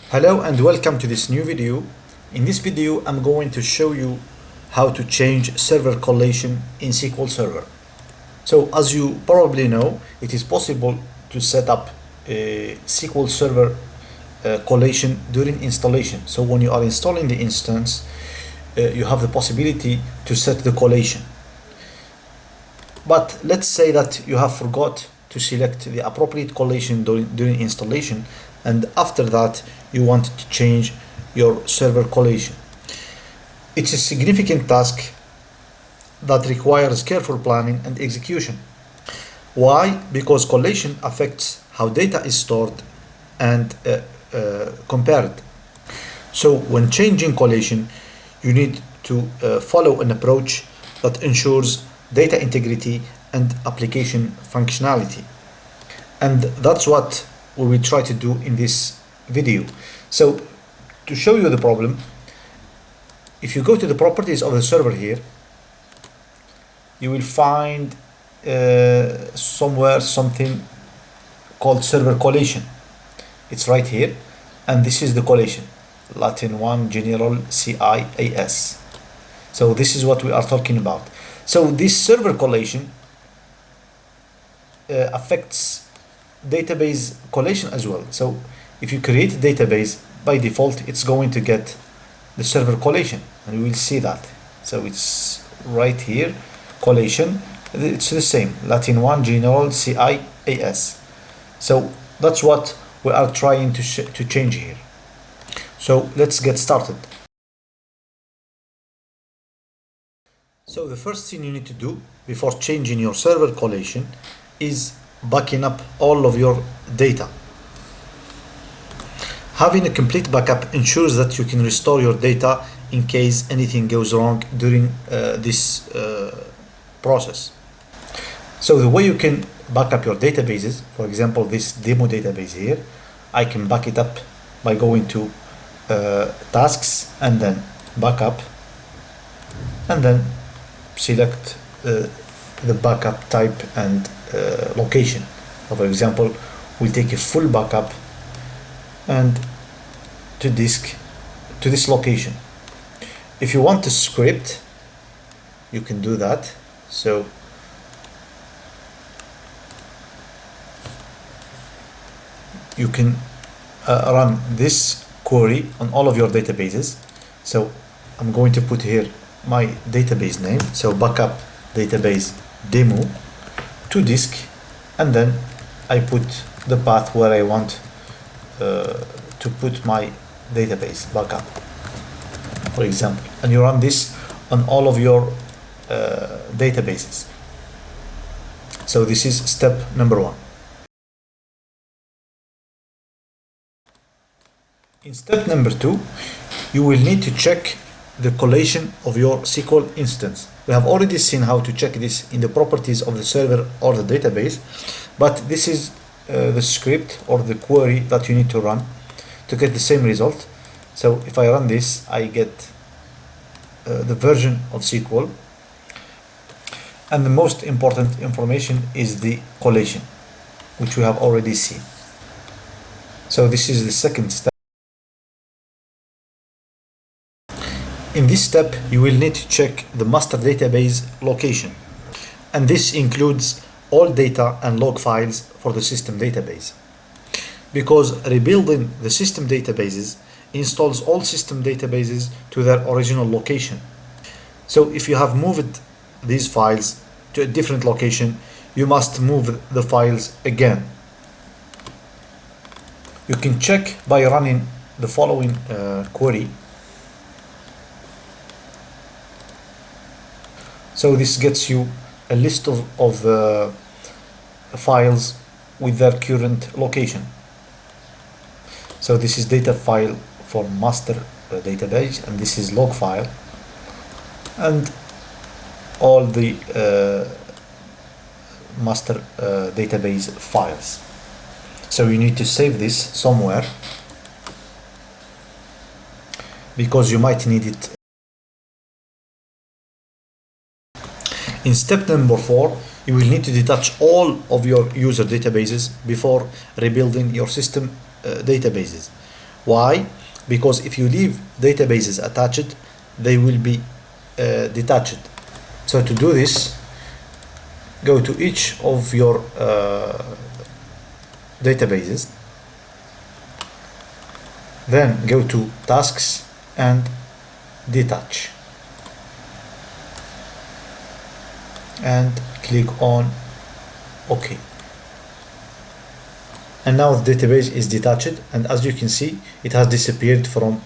Hello and welcome to this new video. In this video, I'm going to show you how to change server collation in SQL Server. So as you probably know, it is possible to set up a SQL Server collation during installation. So when you are installing the instance, you have the possibility to set the collation. But let's say that you have forgot to select the appropriate collation during installation, and after that you want to change your server collation. It's a significant task that requires careful planning and execution. Why? Because collation affects how data is stored and compared. So when changing collation, you need to follow an approach that ensures data integrity and application functionality. And that's what we will try to do in this video. So to show you the problem, if you go to the properties of the server here, you will find somewhere something called server collation. It's right here, and this is the collation, Latin 1 general CIAS. So this is what we are talking about. So this server collation affects database collation as well. So if you create a database, by default it's going to get the server collation, and we will see that. So it's right here, collation, it's the same, Latin 1 general CIAS. So that's what we are trying to change here. So let's get started. So the first thing you need to do before changing your server collation is backing up all of your data. Having a complete backup ensures that you can restore your data in case anything goes wrong during this process. So the way you can back up your databases, for example this demo database here, I can back it up by going to tasks and then backup, and then select the backup type and location. So for example, we'll take a full backup and to disk to this location. If you want to script, you can do that. So you can run this query on all of your databases. So I'm going to put here my database name, so backup database demo to disk, and then I put the path where I want to put my database backup, for example, and you run this on all of your databases. So this is step number 1. In step number 2, you will need to check the collation of your SQL instance. We have already seen how to check this in the properties of the server or the database, but this is the script or the query that you need to run to get the same result. So if I run this, I get the version of SQL, and the most important information is the collation, which we have already seen. So this is the second step. In this step, you will need to check the master database location, and this includes all data and log files for the system database, because rebuilding the system databases installs all system databases to their original location. So if you have moved these files to a different location, you must move the files again. You can check by running the following query. So this gets you a list of files with their current location. So this is data file for master database, and this is log file, and all the master database files. So you need to save this somewhere, because you might need it. In step number 4, you will need to detach all of your user databases before rebuilding your system databases. Why? Because if you leave databases attached, they will be detached. So to do this, go to each of your databases, then go to tasks and detach, and click on OK. And now the database is detached, and as you can see, it has disappeared from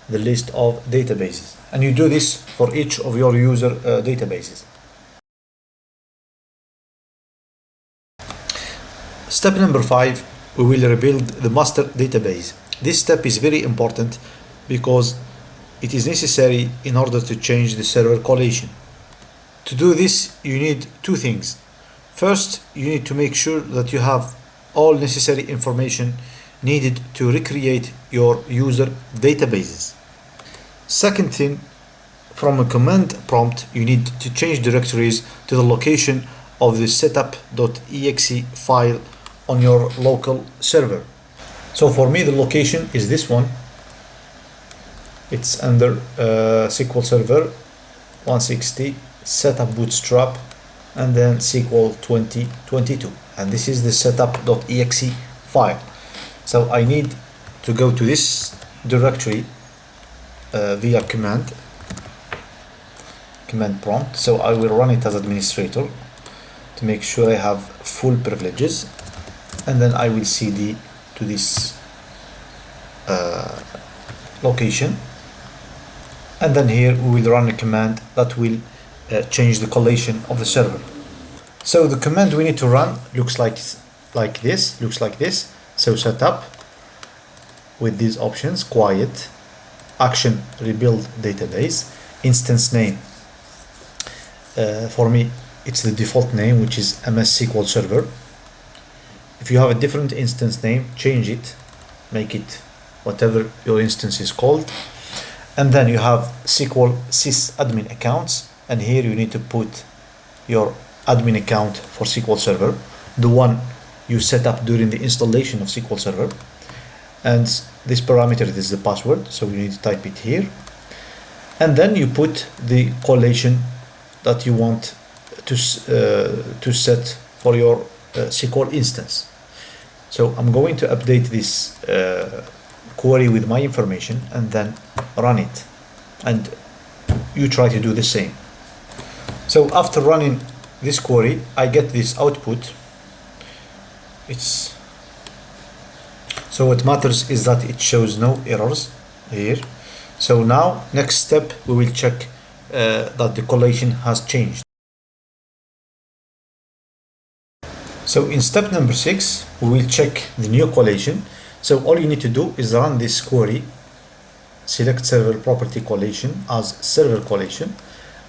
the list of databases. And you do this for each of your user databases. Step number 5, we will rebuild the master database. This step is very important because it is necessary in order to change the server collation. To do this, you need two things. First, you need to make sure that you have all necessary information needed to recreate your user databases. Second thing, from a command prompt, you need to change directories to the location of the setup.exe file on your local server. So for me, the location is this one. It's under SQL Server 160 setup bootstrap and then SQL 2022, and this is the setup.exe file. So I need to go to this directory via command prompt. So I will run it as administrator to make sure I have full privileges, and then I will cd to this location, and then here we will run a command that will change the collation of the server. So the command we need to run looks like this. So setup with these options: quiet, action, rebuild database, instance name. For me, it's the default name, which is MS SQL Server. If you have a different instance name, change it, make it whatever your instance is called. And then you have SQL sysadmin accounts, and here you need to put your admin account for SQL Server, the one you set up during the installation of SQL Server. And this parameter is the password, so you need to type it here. And then you put the collation that you want to set for your SQL instance. So I'm going to update this query with my information and then run it, and you try to do the same. So after running this query, I get this output. So what matters is that it shows no errors here. So now next step, we will check that the collation has changed. So in step number 6, we will check the new collation. So all you need to do is run this query, select server property collation as server collation,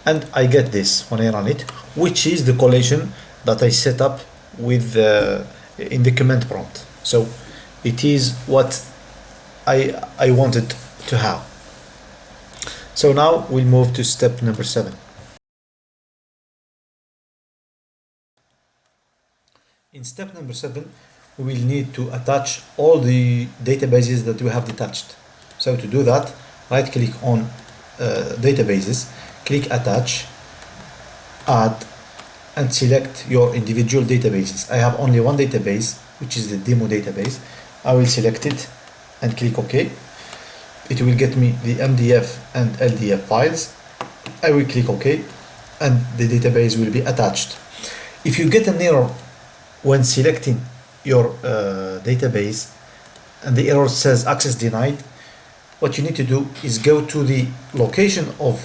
and I get this when I run it, which is the collation that I set up with in the command prompt. So it is what I wanted to have. So now we'll move to step number 7. In step number 7, we will need to attach all the databases that we have detached. So to do that, right click on databases, click attach, add, and select your individual databases. I have only one database, which is the demo database. I will select it and click OK. It will get me the MDF and LDF files. I will click OK, and the database will be attached. If you get an error when selecting your database and the error says access denied, what you need to do is go to the location of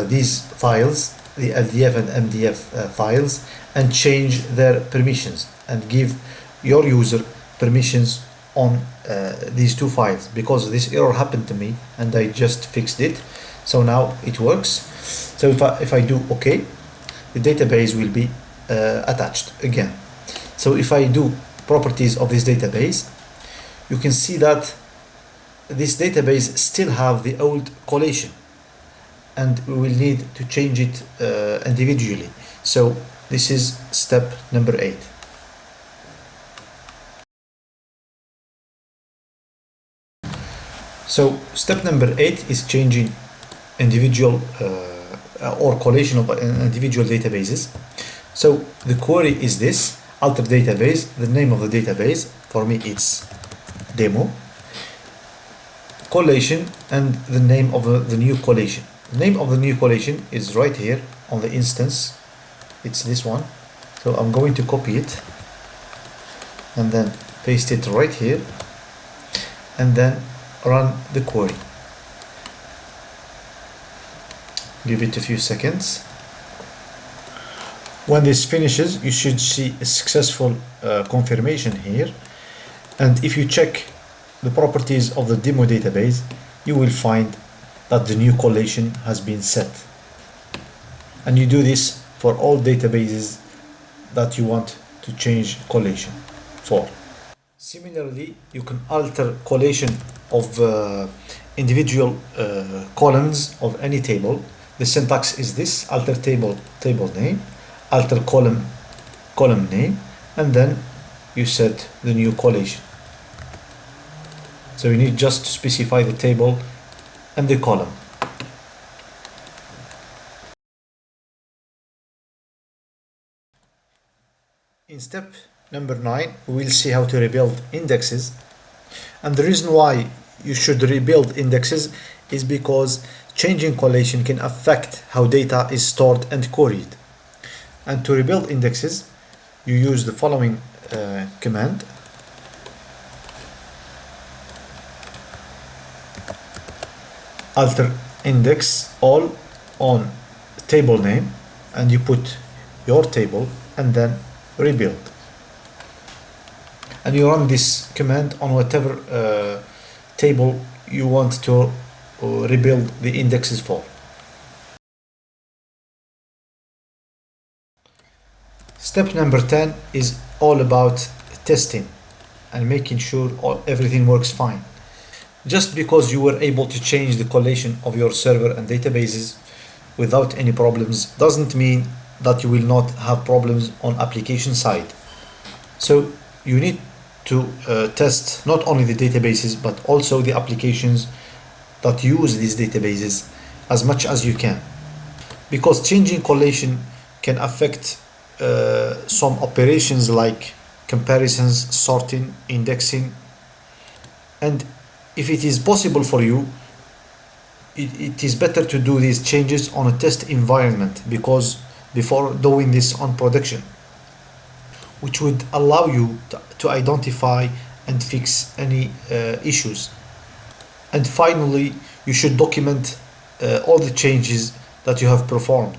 these files, the LDF and MDF files, and change their permissions and give your user permissions on these two files, because this error happened to me and I just fixed it. So now it works. So if I do OK, the database will be attached again. So if I do properties of this database, you can see that this database still have the old collation, and we will need to change it individually. So this is step number 8. So step number 8 is changing individual or collation of individual databases. So the query is this: alter database, the name of the database, for me it's demo, collation, and the name of the new collation. The name of the new collation is right here on the instance, it's this one. So I'm going to copy it and then paste it right here and then run the query. Give it a few seconds. When this finishes, you should see a successful confirmation here. And if you check the properties of the demo database, you will find that the new collation has been set. And you do this for all databases that you want to change collation for. Similarly, you can alter collation of individual columns of any table. The syntax is this: alter table, table name, alter column, column name, and then you set the new collation. So you need just to specify the table and the column. In step number 9, we will see how to rebuild indexes. And the reason why you should rebuild indexes is because changing collation can affect how data is stored and queried. And to rebuild indexes, you use the following command: alter index all on table name, and you put your table and then rebuild. And you run this command on whatever table you want to rebuild the indexes for. Step number 10 is all about testing and making sure everything works fine. Just because you were able to change the collation of your server and databases without any problems doesn't mean that you will not have problems on application side. So you need to test not only the databases but also the applications that use these databases as much as you can, because changing collation can affect some operations like comparisons, sorting, indexing. And if it is possible for you, it is better to do these changes on a test environment because before doing this on production, which would allow you to identify and fix any issues. And finally, you should document all the changes that you have performed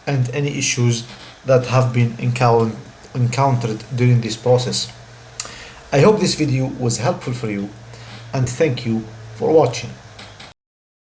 and any issues that have been encountered during this process. I hope this video was helpful for you, and thank you for watching.